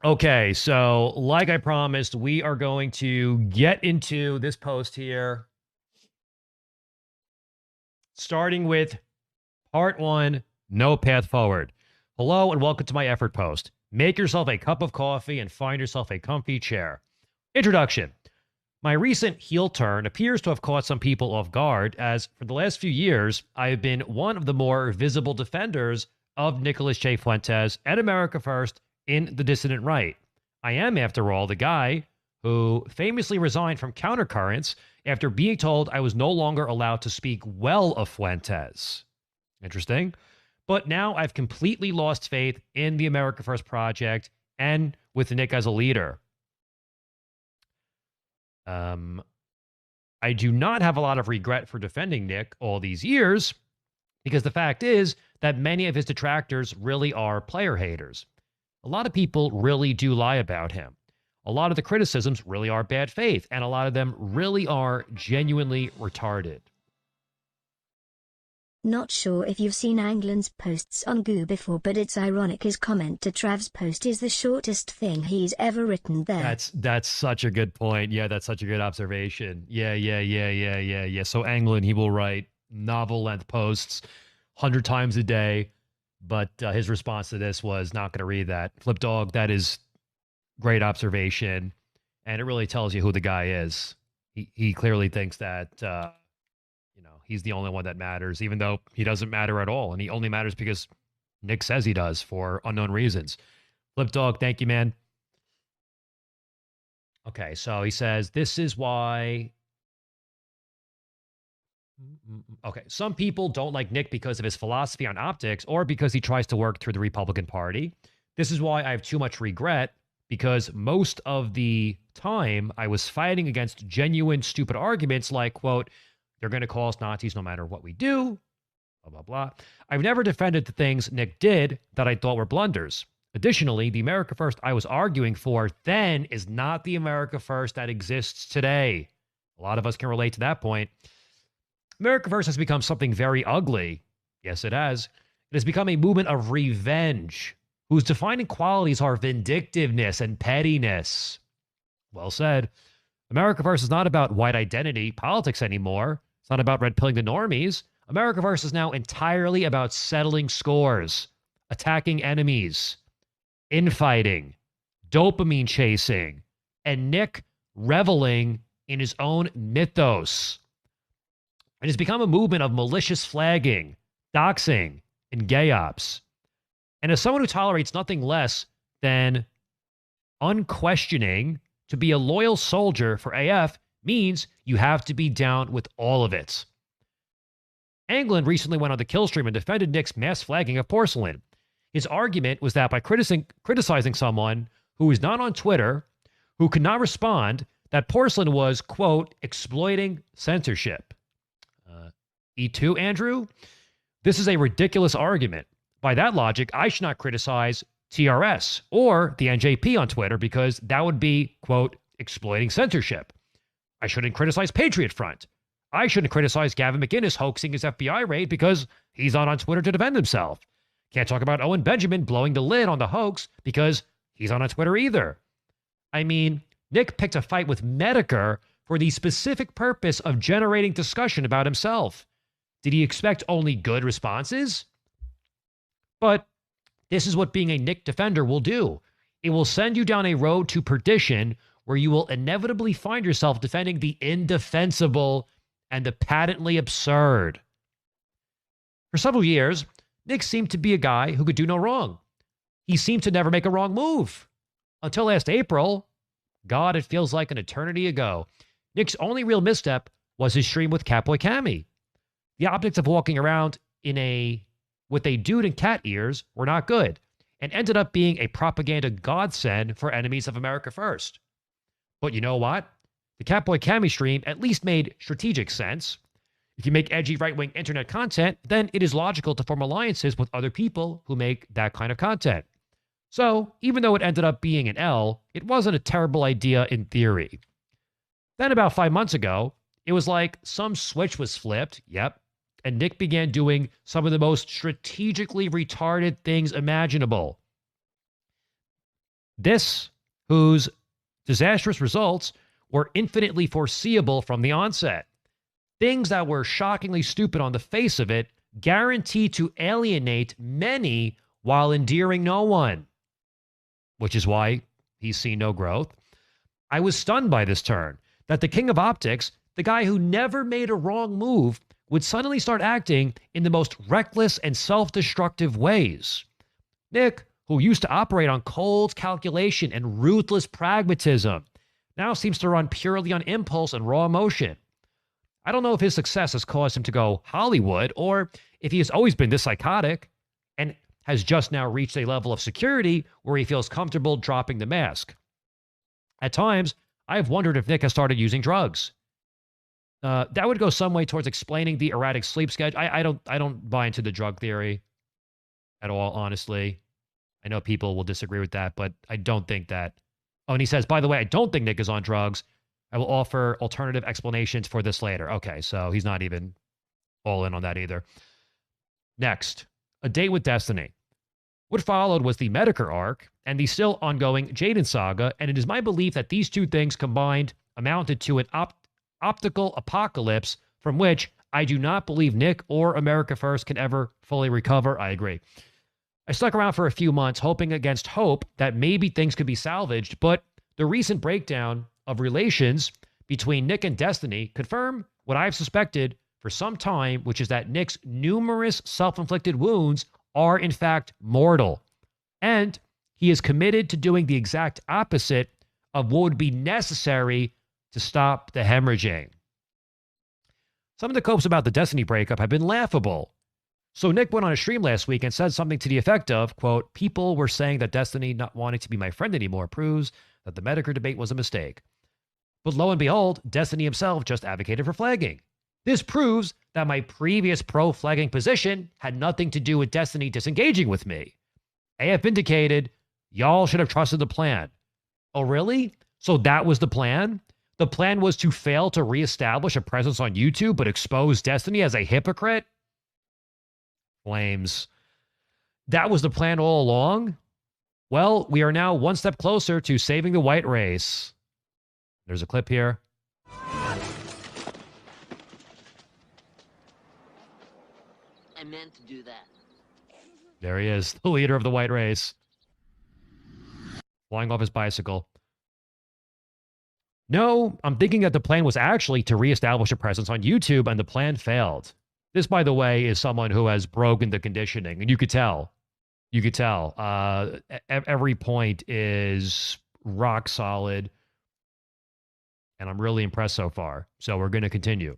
Okay, so like I promised, we are going to get into this post here, starting with part one, no path forward. Hello and welcome to my effort post. Make yourself a cup of coffee and find yourself a comfy chair. Introduction. My recent heel turn appears to have caught some people off guard, as for the last few years, I have been one of the more visible defenders of Nicholas J. Fuentes and America First in the dissident right. I am, after all, the guy who famously resigned from Countercurrents after being told I was no longer allowed to speak well of Fuentes. Interesting. But now I've completely lost faith in the America First project and with Nick as a leader. Um, I do not have a lot of regret for defending Nick all these years because the fact is that many of his detractors really are player haters. A lot of people really do lie about him. A lot of the criticisms really are bad faith, and a lot of them really are genuinely retarded. Not sure if you've seen Anglin's posts on Goo before, but it's ironic his comment to Trav's post is the shortest thing he's ever written there. That's such a good point. Yeah, that's such a good observation. Yeah. So Anglin, he will write novel length posts 100 times a day, but his response to this was not going to read that. Flip Dog, that is great observation, and it really tells you who the guy is. He clearly thinks that he's the only one that matters, even though he doesn't matter at all, and he only matters because Nick says he does for unknown reasons. Flip Dog, thank you, man. Okay, so he says this is why. Okay, some people don't like Nick because of his philosophy on optics or because he tries to work through the Republican Party. This is why I have too much regret because most of the time I was fighting against genuine stupid arguments like, quote, they're going to call us Nazis no matter what we do, blah, blah, blah. I've never defended the things Nick did that I thought were blunders. Additionally, the America First I was arguing for then is not the America First that exists today. A lot of us can relate to that point. America First has become something very ugly. Yes, it has. It has become a movement of revenge, whose defining qualities are vindictiveness and pettiness. Well said. America First is not about white identity politics anymore. It's not about red pilling the normies. America First is now entirely about settling scores, attacking enemies, infighting, dopamine chasing, and Nick reveling in his own mythos. It has become a movement of malicious flagging, doxing, and gay ops. And as someone who tolerates nothing less than unquestioning, to be a loyal soldier for AF means you have to be down with all of it. Anglin recently went on the kill stream and defended Nick's mass flagging of porcelain. His argument was that by criticizing someone who is not on Twitter, who could not respond, that porcelain was, quote, exploiting censorship. E2, Andrew? This is a ridiculous argument. By that logic, I should not criticize TRS or the NJP on Twitter because that would be, quote, exploiting censorship. I shouldn't criticize Patriot Front. I shouldn't criticize Gavin McInnes hoaxing his FBI raid because he's not on Twitter to defend himself. Can't talk about Owen Benjamin blowing the lid on the hoax because he's not on Twitter either. I mean, Nick picked a fight with Medicare for the specific purpose of generating discussion about himself. Did he expect only good responses? But this is what being a Nick defender will do. It will send you down a road to perdition where you will inevitably find yourself defending the indefensible and the patently absurd. For several years, Nick seemed to be a guy who could do no wrong. He seemed to never make a wrong move. Until last April, God, it feels like an eternity ago, Nick's only real misstep was his stream with Catboy Cammy. The optics of walking around with a dude in cat ears were not good and ended up being a propaganda godsend for enemies of America First. But you know what? The Catboy Cammy stream at least made strategic sense. If you make edgy right-wing internet content, then it is logical to form alliances with other people who make that kind of content. So, even though it ended up being an L, it wasn't a terrible idea in theory. Then about 5 months ago, it was like some switch was flipped, and Nick began doing some of the most strategically retarded things imaginable. This, whose disastrous results were infinitely foreseeable from the onset. Things that were shockingly stupid on the face of it, guaranteed to alienate many while endearing no one, which is why he's seen no growth. I was stunned by this turn, that the king of optics, the guy who never made a wrong move, would suddenly start acting in the most reckless and self-destructive ways. Nick, who used to operate on cold calculation and ruthless pragmatism, now seems to run purely on impulse and raw emotion. I don't know if his success has caused him to go Hollywood or if he has always been this psychotic and has just now reached a level of security where he feels comfortable dropping the mask. At times, I have wondered if Nick has started using drugs. That would go some way towards explaining the erratic sleep schedule. I don't buy into the drug theory at all, honestly. I know people will disagree with that, but I don't think that. Oh, and he says, by the way, I don't think Nick is on drugs. I will offer alternative explanations for this later. Okay, so he's not even all in on that either. Next, A Date with Destiny. What followed was the Medicare arc and the still ongoing Jaden saga, and it is my belief that these two things combined amounted to an optical apocalypse from which I do not believe Nick or America First can ever fully recover. I agree. I stuck around for a few months, hoping against hope that maybe things could be salvaged, but the recent breakdown of relations between Nick and Destiny confirm what I've suspected for some time, which is that Nick's numerous self-inflicted wounds are in fact mortal. And he is committed to doing the exact opposite of what would be necessary to stop the hemorrhaging. Some of the quotes about the Destiny breakup have been laughable. So Nick went on a stream last week and said something to the effect of, quote, people were saying that Destiny not wanting to be my friend anymore proves that the Medicare debate was a mistake. But lo and behold, Destiny himself just advocated for flagging. This proves that my previous pro-flagging position had nothing to do with Destiny disengaging with me. AF vindicated, y'all should have trusted the plan. Oh, really? So that was the plan? The plan was to fail to reestablish a presence on YouTube, but expose Destiny as a hypocrite? Flames. That was the plan all along? Well, we are now one step closer to saving the white race. There's a clip here. I meant to do that. There he is, the leader of the white race. Flying off his bicycle. No, I'm thinking that the plan was actually to reestablish a presence on YouTube, and the plan failed. This, by the way, is someone who has broken the conditioning, and you could tell. You could tell. Every point is rock solid, and I'm really impressed so far. So we're going to continue.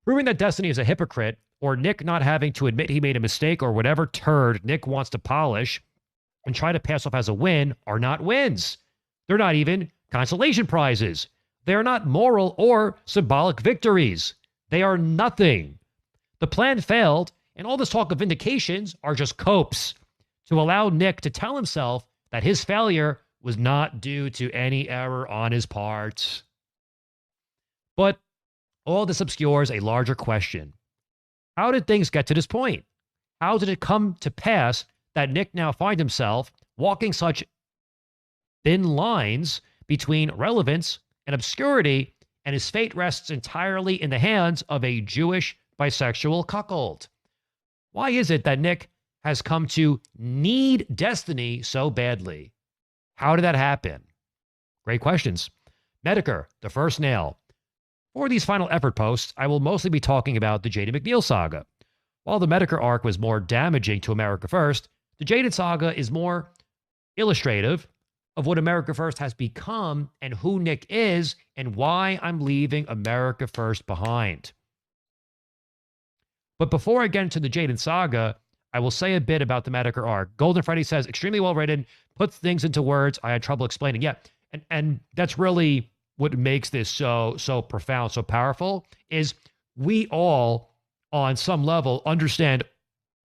Proving that Destiny is a hypocrite, or Nick not having to admit he made a mistake, or whatever turd Nick wants to polish and try to pass off as a win, are not wins. They're not even consolation prizes. They are not moral or symbolic victories. They are nothing. The plan failed, and all this talk of vindications are just copes to allow Nick to tell himself that his failure was not due to any error on his part. But all this obscures a larger question. How did things get to this point? How did it come to pass that Nick now finds himself walking such thin lines between relevance and obscurity, and his fate rests entirely in the hands of a Jewish bisexual cuckold? Why is it that Nick has come to need Destiny so badly? How did that happen? Great questions. Medicare, the first nail. For these final effort posts, I will mostly be talking about the Jaden McNeil saga. While the Medicare arc was more damaging to America First, the Jaden saga is more illustrative of what America First has become and who Nick is and why I'm leaving America First behind. But before I get into the Jaden saga, I will say a bit about the Medicare arc. Golden Freddy says, extremely well written, puts things into words I had trouble explaining. Yeah, and that's really what makes this so profound, so powerful, is we all, on some level, understand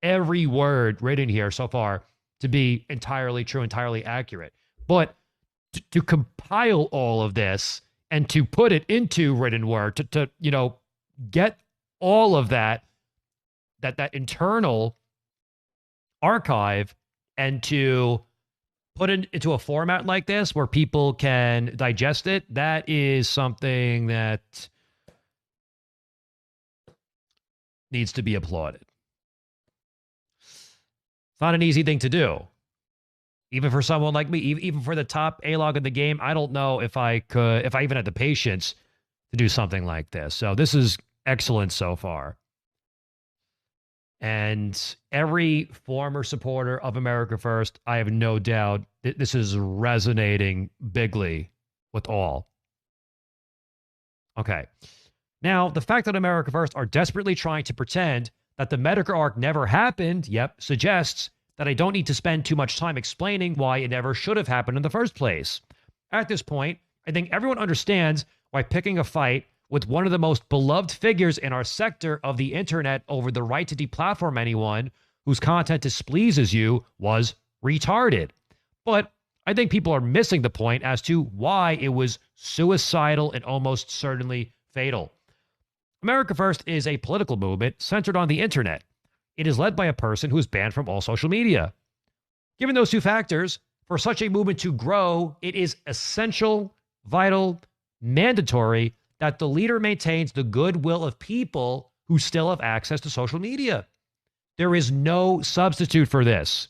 every word written here so far to be entirely true, entirely accurate. But to compile all of this and to put it into written word, to get all of that internal archive and to put it into a format like this where people can digest it, that is something that needs to be applauded. It's not an easy thing to do. Even for someone like me, even for the top A-log in the game, I don't know if I even had the patience to do something like this. So this is excellent so far. And every former supporter of America First, I have no doubt that this is resonating bigly with all. Okay. Now, the fact that America First are desperately trying to pretend that the Medicare arc never happened, suggests that I don't need to spend too much time explaining why it never should have happened in the first place. At this point, I think everyone understands why picking a fight with one of the most beloved figures in our sector of the internet over the right to deplatform anyone whose content displeases you was retarded. But I think people are missing the point as to why it was suicidal and almost certainly fatal. America First is a political movement centered on the internet. It is led by a person who is banned from all social media. Given those two factors, for such a movement to grow, it is essential, vital, mandatory that the leader maintains the goodwill of people who still have access to social media. There is no substitute for this.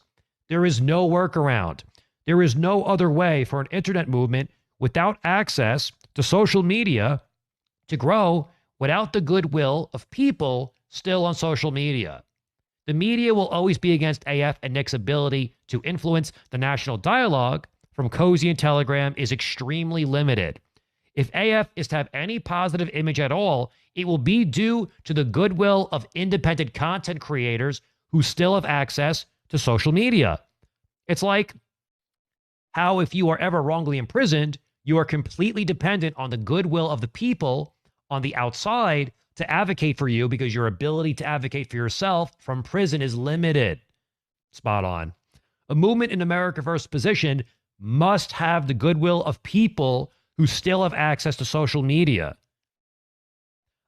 There is no workaround. There is no other way for an internet movement without access to social media to grow without the goodwill of people still on social media. The media will always be against AF, and Nick's ability to influence the national dialogue from Cozy and Telegram is extremely limited. If AF is to have any positive image at all, it will be due to the goodwill of independent content creators who still have access to social media. It's like how if you are ever wrongly imprisoned, you are completely dependent on the goodwill of the people on the outside to advocate for you because your ability to advocate for yourself from prison is limited. Spot on. A movement in America First position must have the goodwill of people who still have access to social media.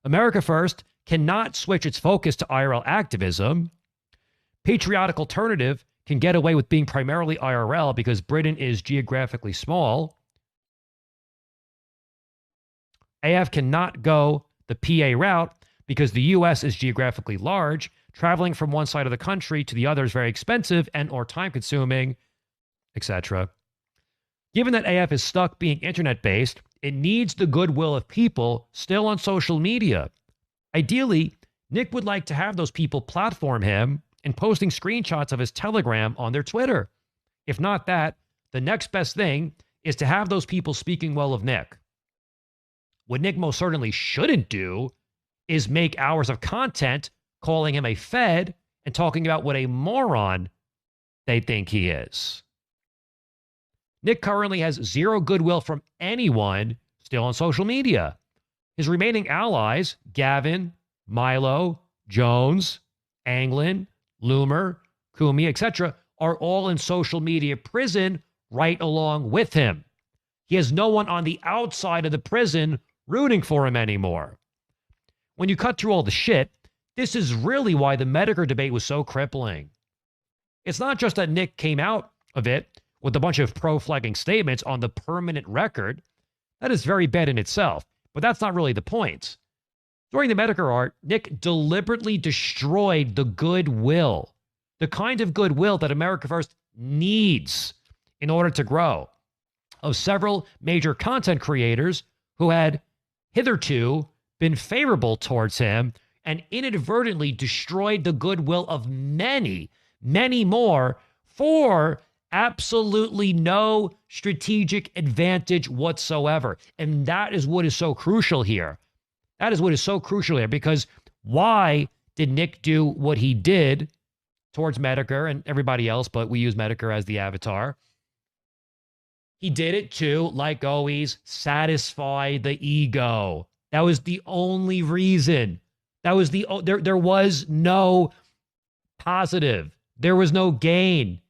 America First cannot switch its focus to IRL activism. Patriotic Alternative can get away with being primarily IRL because Britain is geographically small. AF cannot go the PA route because the US is geographically large. Traveling from one side of the country to the other is very expensive and or time-consuming, etc. Given that AF is stuck being internet-based, it needs the goodwill of people still on social media. Ideally, Nick would like to have those people platform him and posting screenshots of his Telegram on their Twitter. If not that, the next best thing is to have those people speaking well of Nick. What Nick most certainly shouldn't do is make hours of content calling him a Fed and talking about what a moron they think he is. Nick currently has zero goodwill from anyone still on social media. His remaining allies, Gavin, Milo, Jones, Anglin, Loomer, Kumi, etc., are all in social media prison right along with him. He has no one on the outside of the prison rooting for him anymore. When you cut through all the shit, this is really why the Medicare debate was so crippling. It's not just that Nick came out of it with a bunch of pro-flagging statements on the permanent record. That is very bad in itself, but that's not really the point. During the Medicare art, Nick deliberately destroyed the goodwill, the kind of goodwill that America First needs in order to grow, of several major content creators who had hitherto been favorable towards him and inadvertently destroyed the goodwill of many, many more for absolutely no strategic advantage whatsoever. And that is what is so crucial here. That is what is so crucial here, because why did Nick do what he did towards Medicare and everybody else, but we use Medicare as the avatar? He did it to, like always, satisfy the ego. That was the only reason. That was there was no positive. There was no gain.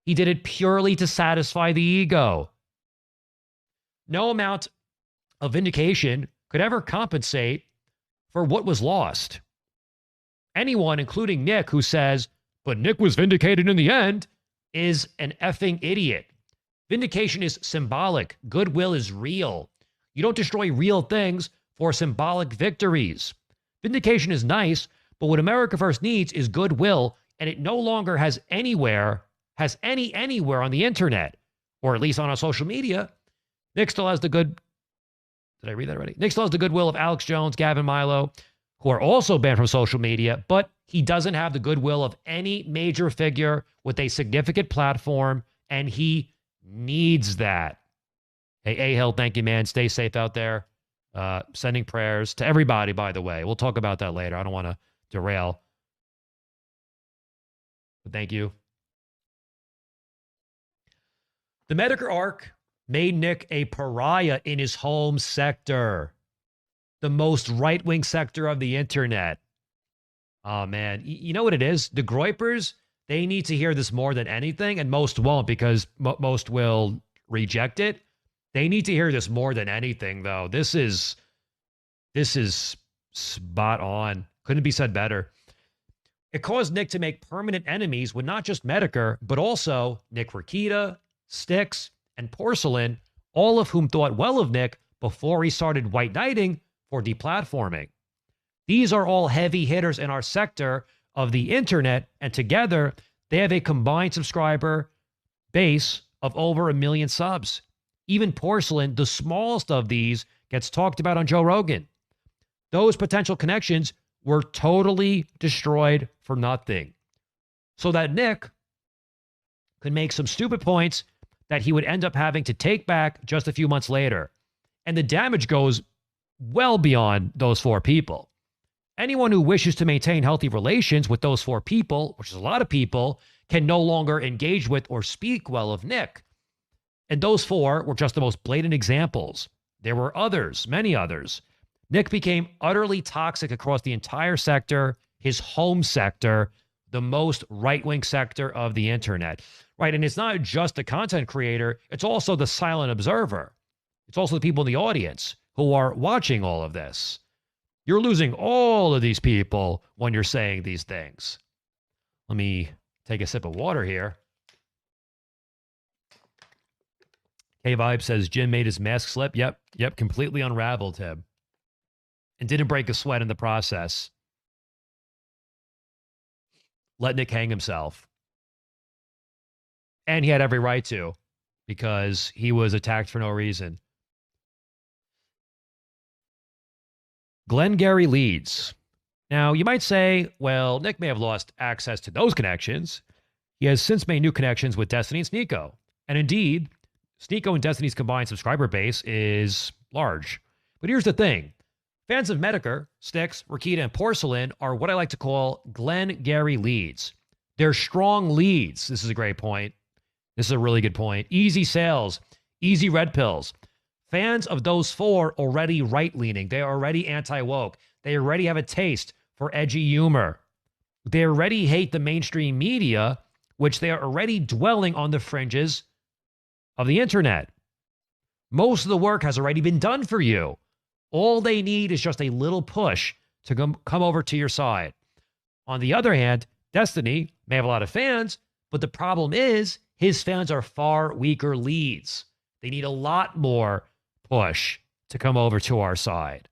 He did it purely to satisfy the ego. No amount of vindication could ever compensate for what was lost. Anyone, including Nick, who says, but Nick was vindicated in the end, is an effing idiot. Vindication is symbolic. Goodwill is real. You don't destroy real things for symbolic victories. Vindication is nice, but what America First needs is goodwill, and it no longer has anywhere on the internet, or at least on our social media. Nick still has the good. Did I read that already? Nick still has the goodwill of Alex Jones, Gavin Milo, who are also banned from social media, but he doesn't have the goodwill of any major figure with a significant platform, and he needs that. Hey, Hill, thank you, man. Stay safe out there. Sending prayers to everybody, by the way. We'll talk about that later. I don't want to derail. But thank you. The Medicare arc made Nick a pariah in his home sector, the most right-wing sector of the internet. Oh, man. You know what it is? The Groypers, they need to hear this more than anything, and most won't because most will reject it. They need to hear this more than anything, though. This is spot on. Couldn't be said better. It caused Nick to make permanent enemies with not just Medicare, but also Nick Rakita, Styx, and Porcelain, all of whom thought well of Nick before he started white knighting for deplatforming. These are all heavy hitters in our sector of the internet, and together they have a combined subscriber base of over 1 million subs. Even Porcelain, the smallest of these, gets talked about on Joe Rogan. Those potential connections were totally destroyed for nothing. So that Nick could make some stupid points that he would end up having to take back just a few months later. And the damage goes well beyond those 4 people. Anyone who wishes to maintain healthy relations with those 4 people, which is a lot of people, can no longer engage with or speak well of Nick. And those 4 were just the most blatant examples. There were others, many others. Nick became utterly toxic across the entire sector, his home sector, the most right-wing sector of the internet. Right, and it's not just the content creator, it's also the silent observer. It's also the people in the audience who are watching all of this. You're losing all of these people when you're saying these things. Let me take a sip of water here. K-Vibe says, Jim made his mask slip. Yep, completely unraveled him. And didn't break a sweat in the process. Let Nick hang himself. And he had every right to, because he was attacked for no reason. Glengarry leads. Now, you might say, well, Nick may have lost access to those connections. He has since made new connections with Destiny and Sneeko. And indeed, Sneeko and Destiny's combined subscriber base is large. But here's the thing. Fans of Medicare, Styx, Rakita, and Porcelain are what I like to call Glengarry leads. They're strong leads. This is a great point. This is a really good point. Easy sales, easy red pills. Fans of those 4 already right-leaning. They are already anti-woke. They already have a taste for edgy humor. They already hate the mainstream media, which they are already dwelling on the fringes of the internet. Most of the work has already been done for you. All they need is just a little push to come over to your side. On the other hand, Destiny may have a lot of fans, but the problem is his fans are far weaker leads. They need a lot more push to come over to our side.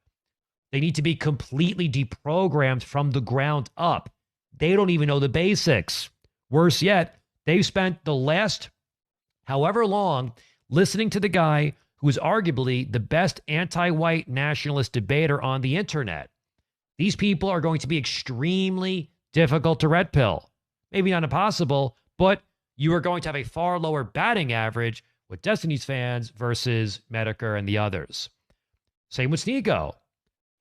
They need to be completely deprogrammed from the ground up. They don't even know the basics. Worse yet, they've spent the last however long listening to the guy who is arguably the best anti-white nationalist debater on the internet. These people are going to be extremely difficult to red pill. Maybe not impossible, but you are going to have a far lower batting average with Destiny's fans versus Medicare and the others. Same with Sneeko.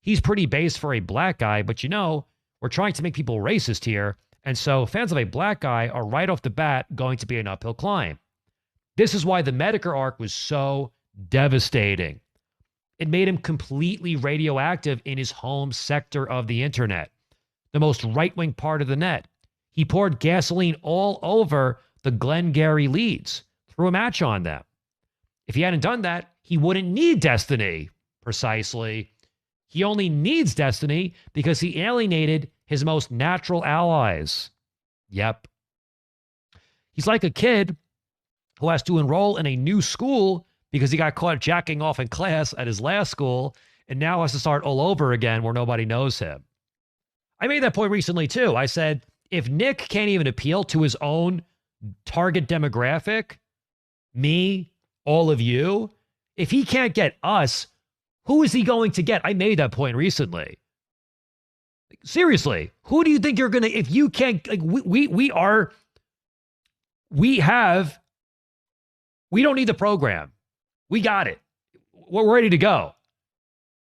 He's pretty base for a black guy, but you know, we're trying to make people racist here, and so fans of a black guy are right off the bat going to be an uphill climb. This is why the Medicare arc was so devastating. It made him completely radioactive in his home sector of the internet, the most right-wing part of the net. He poured gasoline all over the Glengarry leads, threw a match on them. If he hadn't done that, he wouldn't need Destiny, precisely. He only needs Destiny because he alienated his most natural allies. Yep. He's like a kid who has to enroll in a new school because he got caught jacking off in class at his last school and now has to start all over again where nobody knows him. I made that point recently too. I said, if Nick can't even appeal to his own target demographic, me, all of you, if he can't get us, who is he going to get? I made that point recently. Seriously, who do you think you're going to, if you can't, like, we don't need the program. We got it. We're ready to go.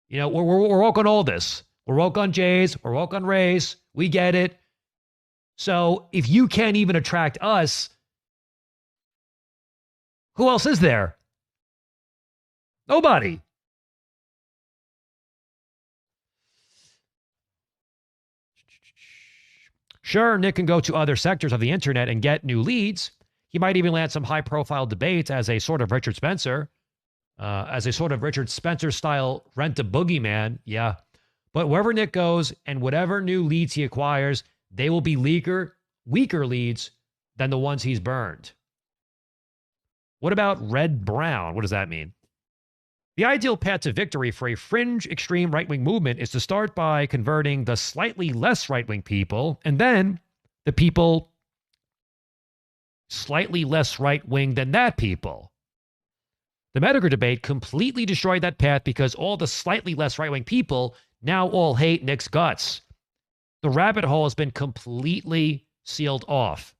You know, we're woke on all this. We're woke on Jays. We're woke on Rays. We get it. So if you can't even attract us, who else is there? Nobody. Sure, Nick can go to other sectors of the internet and get new leads. He might even land some high-profile debates as a sort of Richard Spencer, style rent a boogeyman. Yeah. But wherever Nick goes and whatever new leads he acquires, they will be weaker leads than the ones he's burned. What about red-brown? What does that mean? The ideal path to victory for a fringe extreme right-wing movement is to start by converting the slightly less right-wing people and then the people slightly less right-wing than that people. The Medgar debate completely destroyed that path because all the slightly less right-wing people now all hate Nick's guts. The rabbit hole has been completely sealed off.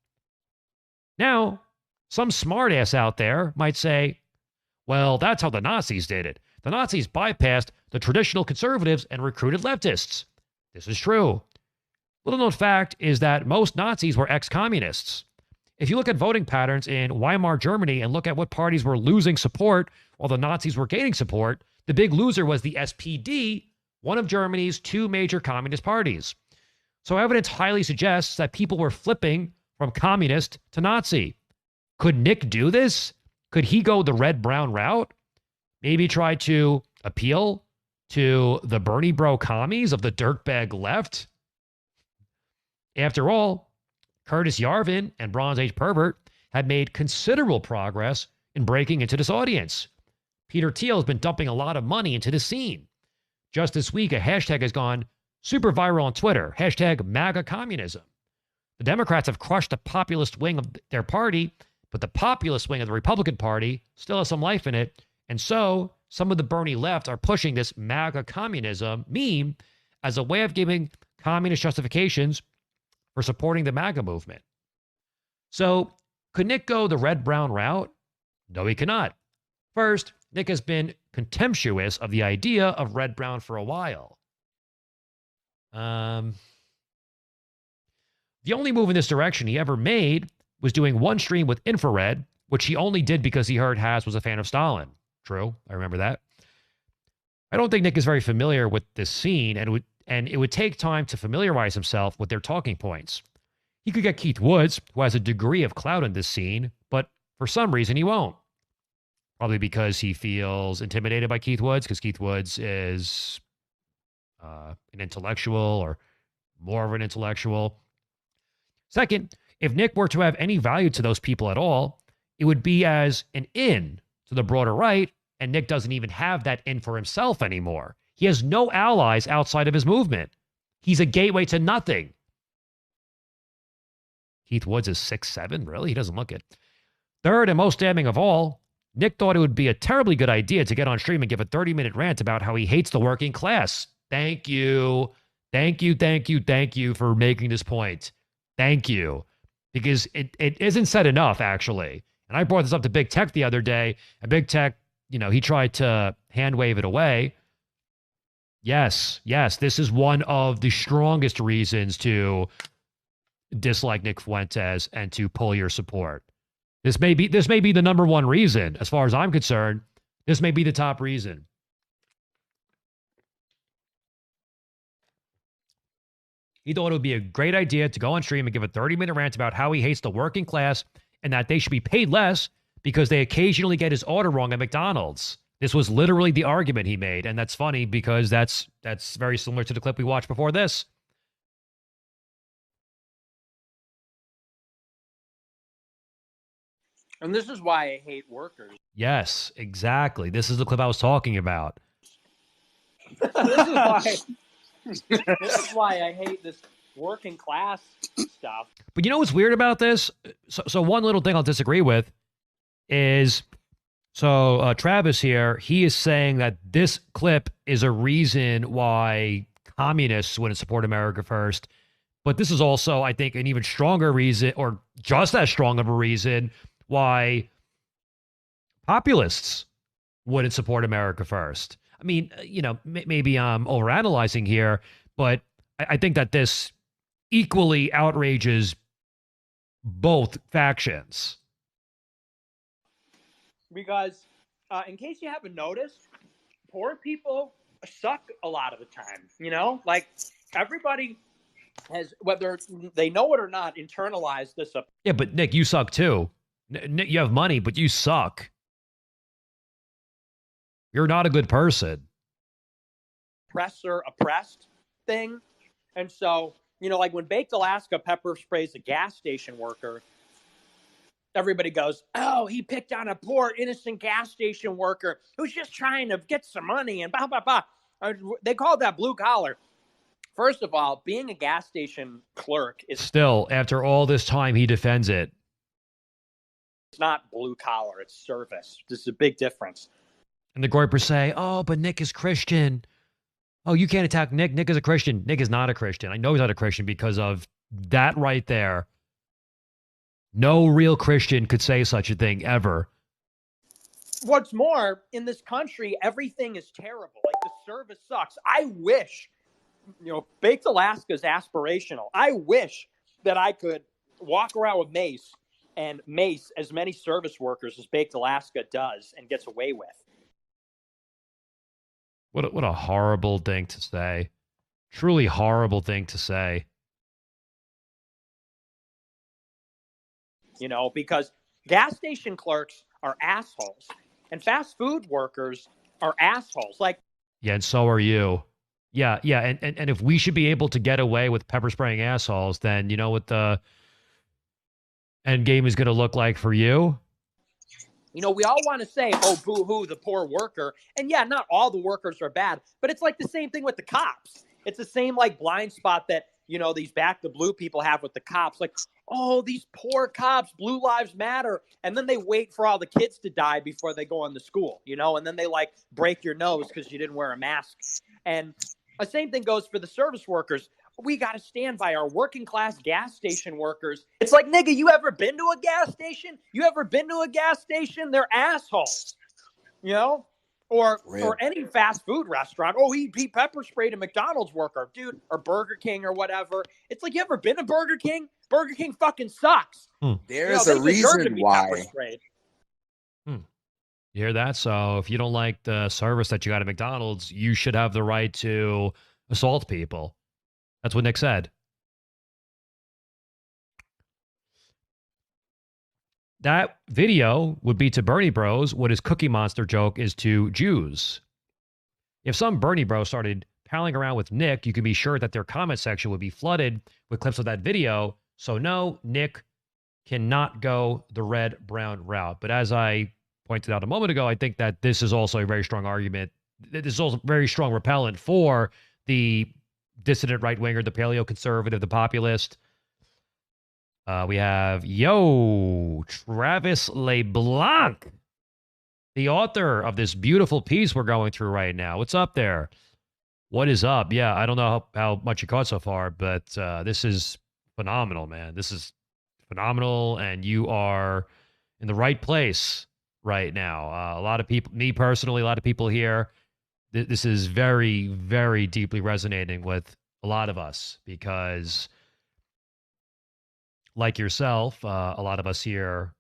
Now, some smartass out there might say, well, that's how the Nazis did it. The Nazis bypassed the traditional conservatives and recruited leftists. This is true. Little known fact is that most Nazis were ex-communists. If you look at voting patterns in Weimar Germany and look at what parties were losing support while the Nazis were gaining support, the big loser was the SPD, one of Germany's two major communist parties. So evidence highly suggests that people were flipping from communist to Nazi. Could Nick do this? Could he go the red-brown route? Maybe try to appeal to the Bernie bro commies of the dirtbag left? After all, Curtis Yarvin and Bronze Age Pervert had made considerable progress in breaking into this audience. Peter Thiel has been dumping a lot of money into the scene. Just this week, a hashtag has gone super viral on Twitter, hashtag MAGA communism. The Democrats have crushed the populist wing of their party, but the populist wing of the Republican Party still has some life in it. And so some of the Bernie left are pushing this MAGA communism meme as a way of giving communist justifications for supporting the MAGA movement. So could Nick go the red-brown route? No, he cannot. First, Nick has been contemptuous of the idea of red-brown for a while. The only move in this direction he ever made was doing one stream with infrared, which he only did because he heard Has was a fan of Stalin. True, I remember that. I don't think Nick is very familiar with this scene, and it would take time to familiarize himself with their talking points. He could get Keith Woods, who has a degree of clout in this scene, but for some reason he won't. Probably because he feels intimidated by Keith Woods, because Keith Woods is an intellectual or more of an intellectual. Second, if Nick were to have any value to those people at all, it would be as an in to the broader right, and Nick doesn't even have that in for himself anymore. He has no allies outside of his movement. He's a gateway to nothing. Keith Woods is 6'7", really? He doesn't look it. Third, and most damning of all, Nick thought it would be a terribly good idea to get on stream and give a 30-minute rant about how he hates the working class. Thank you. Thank you for making this point. Thank you. Because it isn't said enough, actually. And I brought this up to Big Tech the other day, and Big Tech, he tried to hand wave it away. Yes, this is one of the strongest reasons to dislike Nick Fuentes and to pull your support. This may be the number one reason, as far as I'm concerned. This may be the top reason. He thought it would be a great idea to go on stream and give a 30-minute rant about how he hates the working class and that they should be paid less because they occasionally get his order wrong at McDonald's. This was literally the argument he made, and that's funny because that's very similar to the clip we watched before this. And this is why I hate workers. Yes, exactly. This is the clip I was talking about. This is why I hate this working class stuff. But you know what's weird about this? So one little thing I'll disagree with is, Travis here, he is saying that this clip is a reason why communists wouldn't support America first. But this is also, I think, an even stronger reason, or just as strong of a reason, why populists wouldn't support America first. I mean, maybe I'm overanalyzing here, but I think that this equally outrages both factions. Because, in case you haven't noticed, poor people suck a lot of the time. Like everybody has, whether they know it or not, internalized this. Yeah, but Nick, you suck too. Nick, you have money, but you suck. You're not a good person. Oppressed thing. And so, like when Baked Alaska pepper sprays a gas station worker, everybody goes, oh, he picked on a poor, innocent gas station worker who's just trying to get some money and blah, blah, blah. They call that blue collar. First of all, being a gas station clerk is still, after all this time, he defends it. It's not blue collar, it's service. This is a big difference. And the Goipers say, oh, but Nick is Christian. Oh, you can't attack Nick. Nick is a Christian. Nick is not a Christian. I know he's not a Christian because of that right there. No real Christian could say such a thing ever. What's more, in this country, everything is terrible. Like, the service sucks. I wish, Baked Alaska is aspirational. I wish that I could walk around with mace and mace as many service workers as Baked Alaska does and gets away with. What a horrible thing to say. Truly horrible thing to say. Because gas station clerks are assholes and fast food workers are assholes. Like, yeah, and so are you. Yeah, and if we should be able to get away with pepper spraying assholes, then you know what the end game is going to look like for you? We all want to say, oh, boo-hoo, the poor worker. And yeah, not all the workers are bad, but it's like the same thing with the cops. It's the same like blind spot that, these Back to Blue people have with the cops. Like, oh, these poor cops, Blue Lives Matter. And then they wait for all the kids to die before they go on to school, and then they like break your nose because you didn't wear a mask. And the same thing goes for the service workers. We got to stand by our working class gas station workers. It's like, nigga, you ever been to a gas station? They're assholes, or any fast food restaurant. Oh, he pepper sprayed a McDonald's worker, dude, or Burger King or whatever. It's like, you ever been to Burger King? Burger King fucking sucks. There's a reason why. You hear that? So if you don't like the service that you got at McDonald's, you should have the right to assault people. That's what Nick said. That video would be to Bernie Bros what his Cookie Monster joke is to Jews. If some Bernie Bro started palling around with Nick, you can be sure that their comment section would be flooded with clips of that video. So no, Nick cannot go the red-brown route. But as I pointed out a moment ago, I think that this is also a very strong argument. This is also very strong repellent for the dissident right-winger, the paleo-conservative, the populist. We have, Travis LeBlanc, the author of this beautiful piece we're going through right now. What's up there? What is up? Yeah, I don't know how much you caught so far, but this is phenomenal, man. This is phenomenal, and you are in the right place right now. A lot of people, me personally, a lot of people here, this is very, very deeply resonating with a lot of us because, like yourself, a lot of us here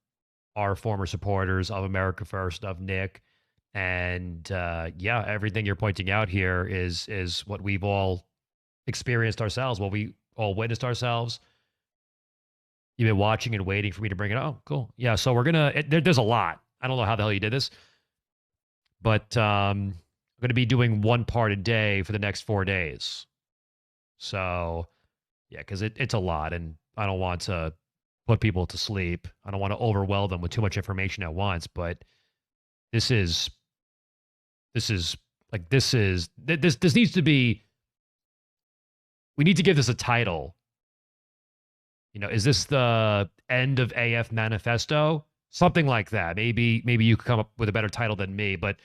are former supporters of America First, of Nick. And everything you're pointing out here is what we've all experienced ourselves, what we all witnessed ourselves. You've been watching and waiting for me to bring it up. Oh, cool. Yeah, so we're going to, there's a lot. I don't know how the hell you did this, but I'm going to be doing one part a day for the next 4 days. So, yeah, because it's a lot, and I don't want to put people to sleep. I don't want to overwhelm them with too much information at once, but this needs to be, we need to give this a title. You know, is this the end of AF manifesto? Something like that. Maybe you could come up with a better title than me, but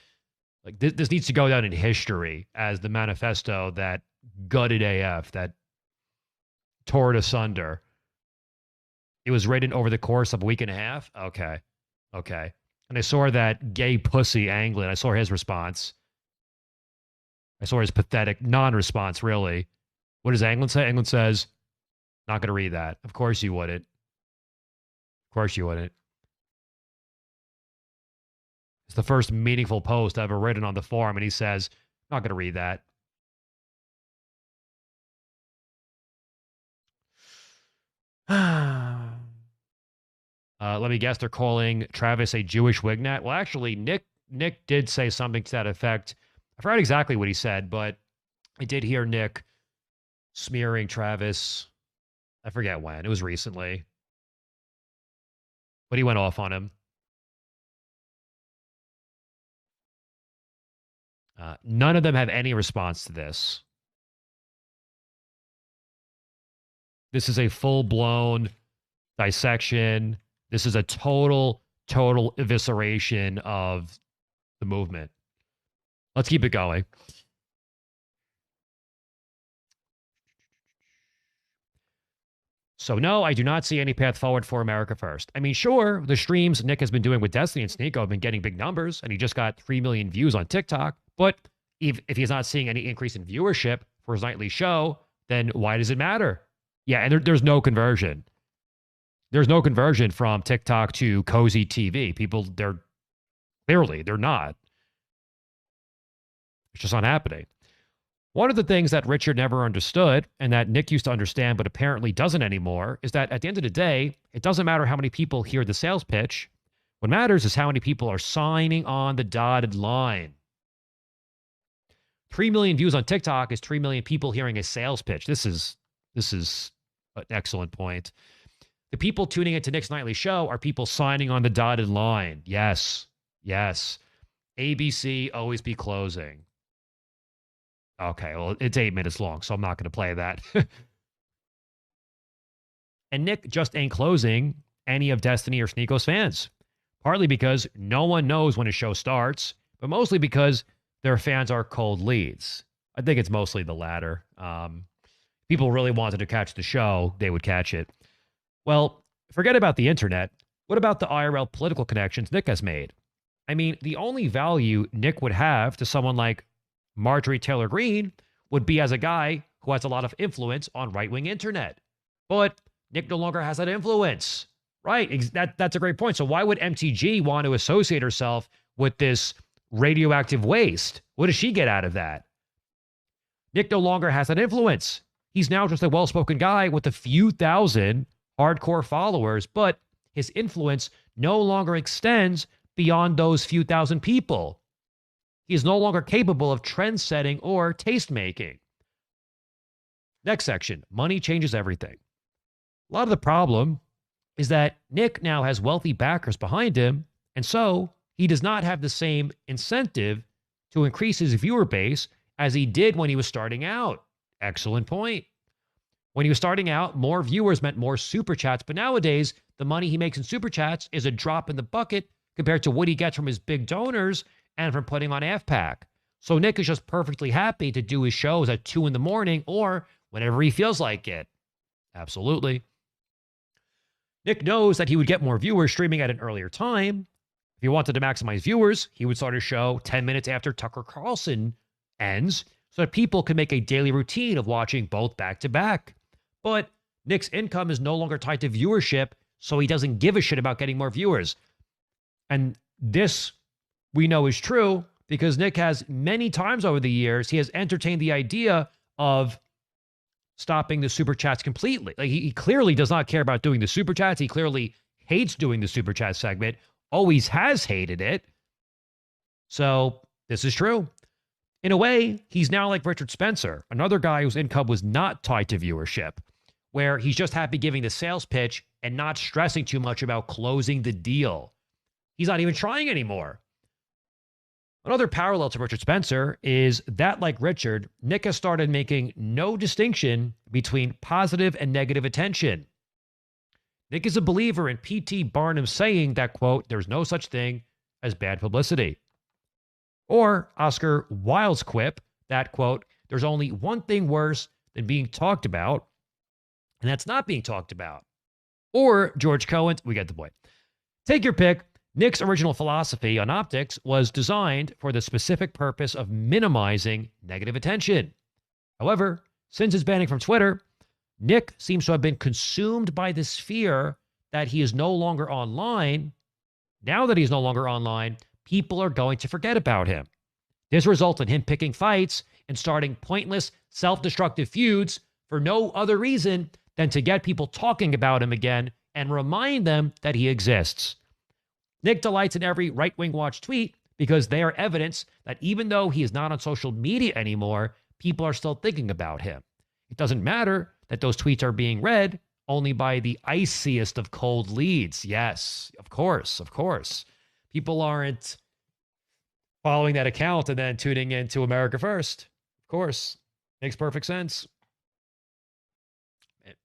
like this needs to go down in history as the manifesto that gutted AF, that tore it asunder. It was written over the course of a week and a half. Okay. And I saw that gay pussy Anglin. I saw his response. I saw his pathetic non-response, really. What does Anglin say? Anglin says, not going to read that. Of course you wouldn't. Of course you wouldn't. It's the first meaningful post I've ever written on the forum, and he says, not going to read that. Let me guess, they're calling Travis a Jewish wignat. Well, actually, Nick did say something to that effect. I forgot exactly what he said, but I did hear Nick smearing Travis. I forget when. It was recently. But he went off on him. None of them have any response to this. This is a full-blown dissection. This is a total evisceration of the movement. Let's keep it going. So no, I do not see any path forward for America First. I mean, sure, the streams Nick has been doing with Destiny and Sneeko have been getting big numbers, and he just got 3 million views on TikTok. But if he's not seeing any increase in viewership for his nightly show, then why does it matter? Yeah, and there's no conversion. There's no conversion from TikTok to Cozy TV. People, they're not. It's just not happening. One of the things that Richard never understood and that Nick used to understand but apparently doesn't anymore is that at the end of the day, it doesn't matter how many people hear the sales pitch. What matters is how many people are signing on the dotted line. 3 million views on TikTok is 3 million people hearing a sales pitch. This is an excellent point. The people tuning into Nick's nightly show are people signing on the dotted line. Yes. ABC always be closing. Okay, well, it's 8 minutes long, so I'm not going to play that. And Nick just ain't closing any of Destiny or Sneeko's fans. Partly because no one knows when a show starts, but mostly because their fans are cold leads. I think it's mostly the latter. People really wanted to catch the show, they would catch it. Well, forget about the internet. What about the IRL political connections Nick has made? I mean, the only value Nick would have to someone like Marjorie Taylor Greene would be as a guy who has a lot of influence on right-wing internet. But Nick no longer has that influence. Right, that's a great point. So why would MTG want to associate herself with this radioactive waste? What does she get out of that? Nick no longer has that influence. He's now just a well-spoken guy with a few thousand hardcore followers, but his influence no longer extends beyond those few thousand people. He is no longer capable of trend setting or taste making. Next section, money changes everything. A lot of the problem is that Nick now has wealthy backers behind him, and so he does not have the same incentive to increase his viewer base as he did when he was starting out. Excellent point. When he was starting out, more viewers meant more super chats, but nowadays, the money he makes in super chats is a drop in the bucket compared to what he gets from his big donors and from putting on AFPAC. So Nick is just perfectly happy to do his shows at 2 in the morning or whenever he feels like it. Absolutely. Nick knows that he would get more viewers streaming at an earlier time. If he wanted to maximize viewers, he would start his show 10 minutes after Tucker Carlson ends so that people can make a daily routine of watching both back to back. But Nick's income is no longer tied to viewership, so he doesn't give a shit about getting more viewers. And this we know is true because Nick has many times over the years, he has entertained the idea of stopping the super chats completely. Like he clearly does not care about doing the super chats. He clearly hates doing the super chat segment, always has hated it. So this is true. In a way, he's now like Richard Spencer, another guy whose income was not tied to viewership. where he's just happy giving the sales pitch and not stressing too much about closing the deal. He's not even trying anymore. Another parallel to Richard Spencer is that, like Richard, Nick has started making no distinction between positive and negative attention. Nick is a believer in P.T. Barnum's saying that, quote, there's no such thing as bad publicity. Or Oscar Wilde's quip that, quote, there's only one thing worse than being talked about, and that's not being talked about. Or George Cohen's, we get the point. Take your pick. Nick's original philosophy on optics was designed for the specific purpose of minimizing negative attention. However, since his banning from Twitter, Nick seems to have been consumed by this fear that he is no longer online. Now that he's no longer online, people are going to forget about him. This results in him picking fights and starting pointless, self-destructive feuds for no other reason than to get people talking about him again and remind them that he exists. Nick delights in every right-wing watch tweet because they are evidence that even though he is not on social media anymore, people are still thinking about him. It doesn't matter that those tweets are being read only by the iciest of cold leads. Yes, of course, of course. People aren't following that account and then tuning into America First. Of course. Makes perfect sense.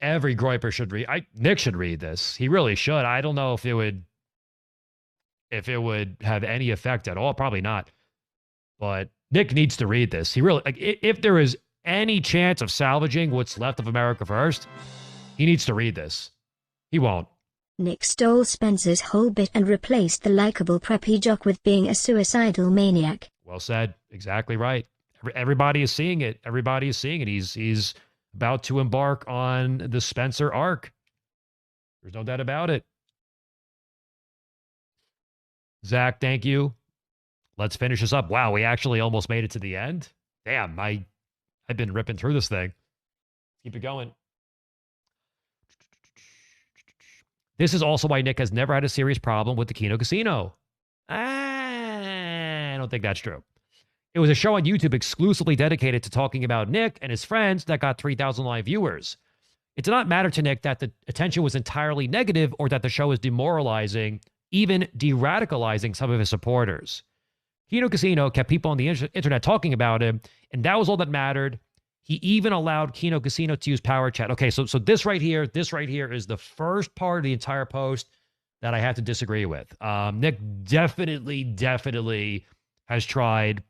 Every Groyper should read. Nick should read this. He really should. I don't know if it would have any effect at all. Probably not. But Nick needs to read this. He really, like, if there is any chance of salvaging what's left of America First, he needs to read this. He won't. Nick stole Spencer's whole bit and replaced the likable preppy jock with being a suicidal maniac. Well said. Exactly right. Everybody is seeing it. Everybody is seeing it. He's about to embark on the Spencer arc. There's no doubt about it. Zach, thank you. Let's finish this up. Wow, we actually almost made it to the end. Damn, I've been ripping through this thing. Keep it going. This is also why Nick has never had a serious problem with the Kino Casino. I don't think that's true. It was a show on YouTube exclusively dedicated to talking about Nick and his friends that got 3,000 live viewers. It did not matter to Nick that the attention was entirely negative or that the show was demoralizing, even de-radicalizing some of his supporters. Kino Casino kept people on the internet talking about him, and that was all that mattered. He even allowed Kino Casino to use Power Chat. Okay, so this right here is the first part of the entire post that I have to disagree with. Nick definitely has tried.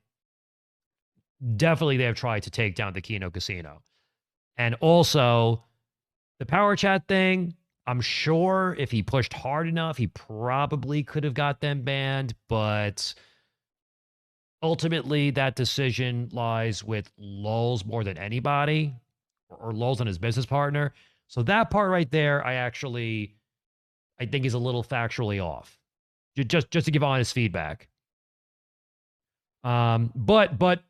Definitely they have tried to take down the Kino Casino. And also, the Power Chat thing, I'm sure if he pushed hard enough, he probably could have got them banned, but ultimately that decision lies with Lulz more than anybody, or Lulz and his business partner. So that part right there, I think is a little factually off. Just to give honest feedback. But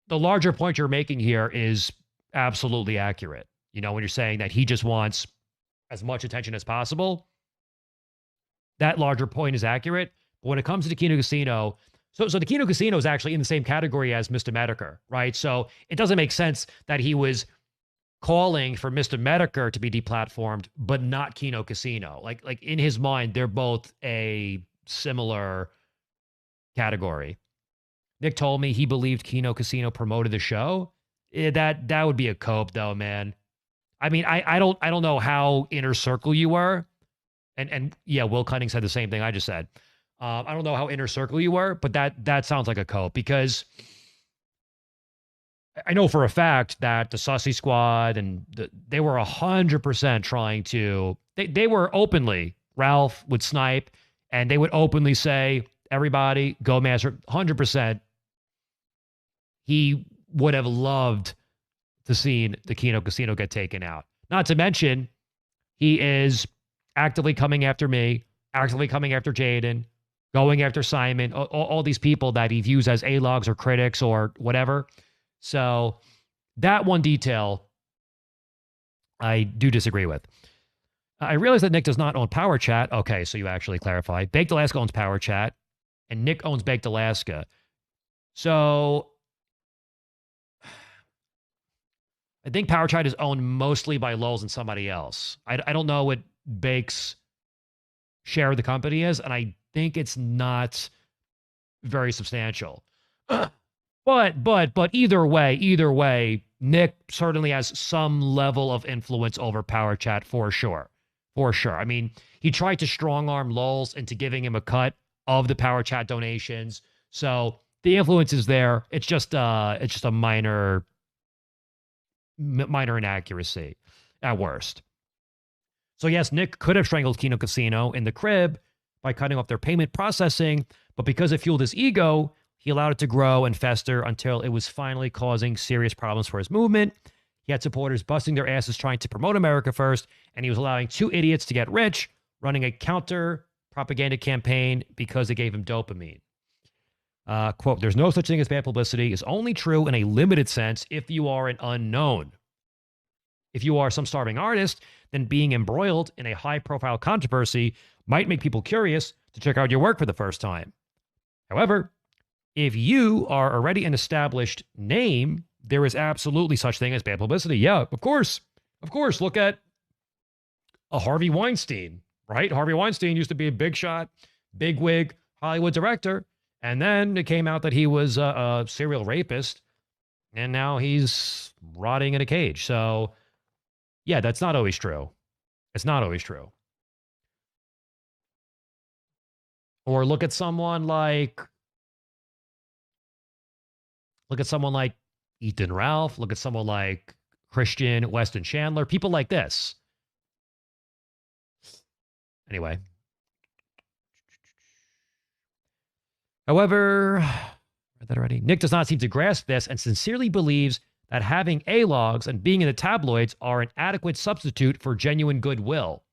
the larger point you're making here is absolutely accurate. You know, when you're saying that he just wants as much attention as possible, that larger point is accurate. But when it comes to the Kino Casino, so the Kino Casino is actually in the same category as Mr. Medicare, right? So it doesn't make sense that he was calling for Mr. Medicare to be deplatformed, but not Kino Casino. Like in his mind, they're both a similar category. Nick told me he believed Kino Casino promoted the show. That would be a cope, though, man. I mean, I don't know how inner circle you were, and yeah, Will Cunning said the same thing I just said. I don't know how inner circle you were, but that sounds like a cope, because I know for a fact that the Sussy Squad and they were 100% trying to. They were openly. Ralph would snipe, and they would openly say, "Everybody, go master." 100%. He would have loved to see the Kino Casino get taken out. Not to mention, he is actively coming after me, actively coming after Jaden, going after Simon, all these people that he views as A-logs or critics or whatever. So that one detail I do disagree with. I realize that Nick does not own Power Chat. Okay, so you actually clarify. Baked Alaska owns Power Chat, and Nick owns Baked Alaska. So I think Power Chat is owned mostly by Lulz and somebody else. I don't know what Bake's share of the company is, and I think it's not very substantial. But either way, Nick certainly has some level of influence over Power Chat for sure. For sure. I mean, he tried to strong arm Lulz into giving him a cut of the Power Chat donations. So the influence is there. It's just a minor inaccuracy at worst. So yes, Nick could have strangled Kino Casino in the crib by cutting off their payment processing, but because it fueled his ego, he allowed it to grow and fester until it was finally causing serious problems for his movement. He had supporters busting their asses trying to promote America First, and he was allowing two idiots to get rich, running a counter propaganda campaign because it gave him dopamine. Quote, there's no such thing as bad publicity. It's only true in a limited sense if you are an unknown. If you are some starving artist, then being embroiled in a high-profile controversy might make people curious to check out your work for the first time. However, if you are already an established name, there is absolutely such thing as bad publicity. Yeah, of course. Of course. Look at a Harvey Weinstein, right? Harvey Weinstein used to be a big shot, big wig Hollywood director. And then it came out that he was a serial rapist. And now he's rotting in a cage. So, yeah, that's not always true. It's not always true. Or look at someone like Ethan Ralph. Look at someone like Christian Weston Chandler. People like this. Anyway. However, read that already. Nick does not seem to grasp this and sincerely believes that having A-logs and being in the tabloids are an adequate substitute for genuine goodwill.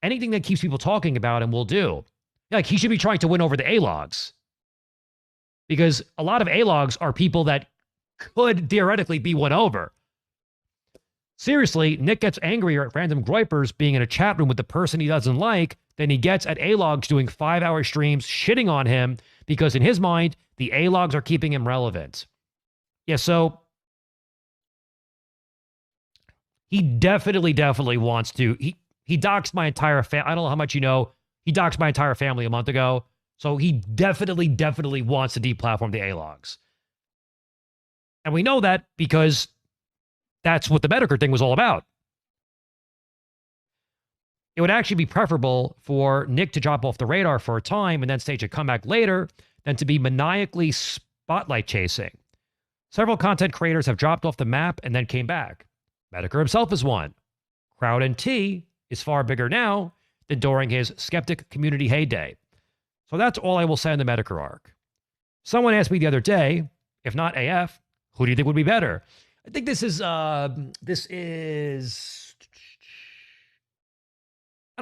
Anything that keeps people talking about him will do. Like, he should be trying to win over the A-logs. Because a lot of A-logs are people that could theoretically be won over. Seriously, Nick gets angrier at random groypers being in a chat room with the person he doesn't like than he gets at A-logs doing 5-hour streams shitting on him because in his mind, the A-logs are keeping him relevant. Yeah, so he definitely wants to. He doxed my entire family. I don't know how much you know. He doxed my entire family a month ago. So he definitely wants to deplatform the A-logs. And we know that because that's what the Medicare thing was all about. It would actually be preferable for Nick to drop off the radar for a time and then stage a comeback later than to be maniacally spotlight chasing. Several content creators have dropped off the map and then came back. Medicare himself is one. Crowd and T is far bigger now than during his skeptic community heyday. So that's all I will say on the Medicare arc. Someone asked me the other day, if not AF, who do you think would be better? I think this is I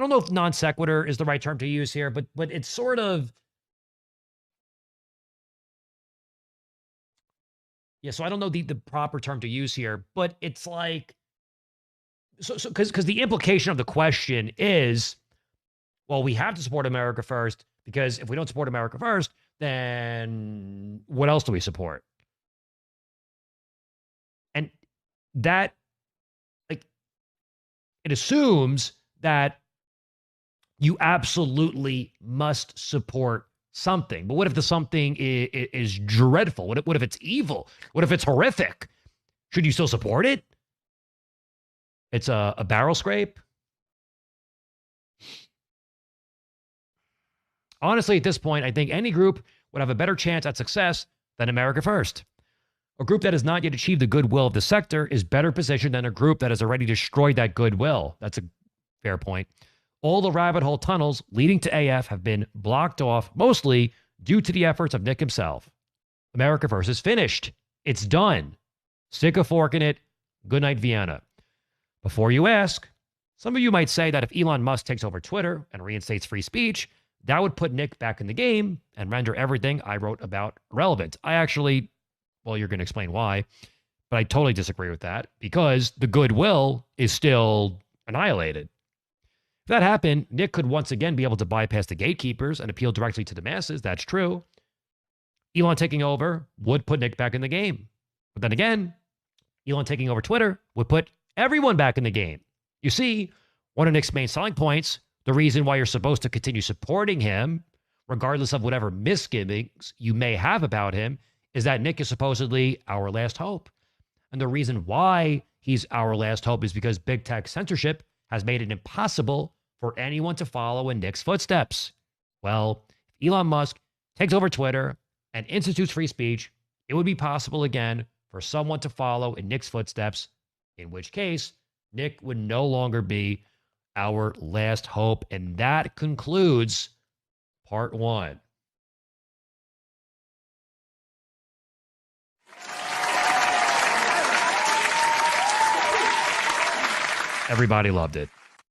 don't know if non sequitur is the right term to use here, but it's sort of, yeah, so I don't know the proper term to use here, but it's like, so because the implication of the question is, well, we have to support America First, because if we don't support America First, then what else do we support? And that, like, it assumes that you absolutely must support something. But what if the something is dreadful? What if it's evil? What if it's horrific? Should you still support it? It's a barrel scrape. Honestly, at this point, I think any group would have a better chance at success than America First. A group that has not yet achieved the goodwill of the sector is better positioned than a group that has already destroyed that goodwill. That's a fair point. All the rabbit hole tunnels leading to AF have been blocked off, mostly due to the efforts of Nick himself. America First is finished. It's done. Stick a fork in it. Good night, Vienna. Before you ask, some of you might say that if Elon Musk takes over Twitter and reinstates free speech, that would put Nick back in the game and render everything I wrote about irrelevant. I actually, well, you're going to explain why, but I totally disagree with that because the goodwill is still annihilated. If that happened, Nick could once again be able to bypass the gatekeepers and appeal directly to the masses. That's true. Elon taking over would put Nick back in the game. But then again, Elon taking over Twitter would put everyone back in the game. You see, one of Nick's main selling points, the reason why you're supposed to continue supporting him, regardless of whatever misgivings you may have about him, is that Nick is supposedly our last hope. And the reason why he's our last hope is because big tech censorship has made it impossible for anyone to follow in Nick's footsteps. Well, if Elon Musk takes over Twitter and institutes free speech, it would be possible again for someone to follow in Nick's footsteps, in which case Nick would no longer be our last hope. And that concludes part 1. Everybody loved it.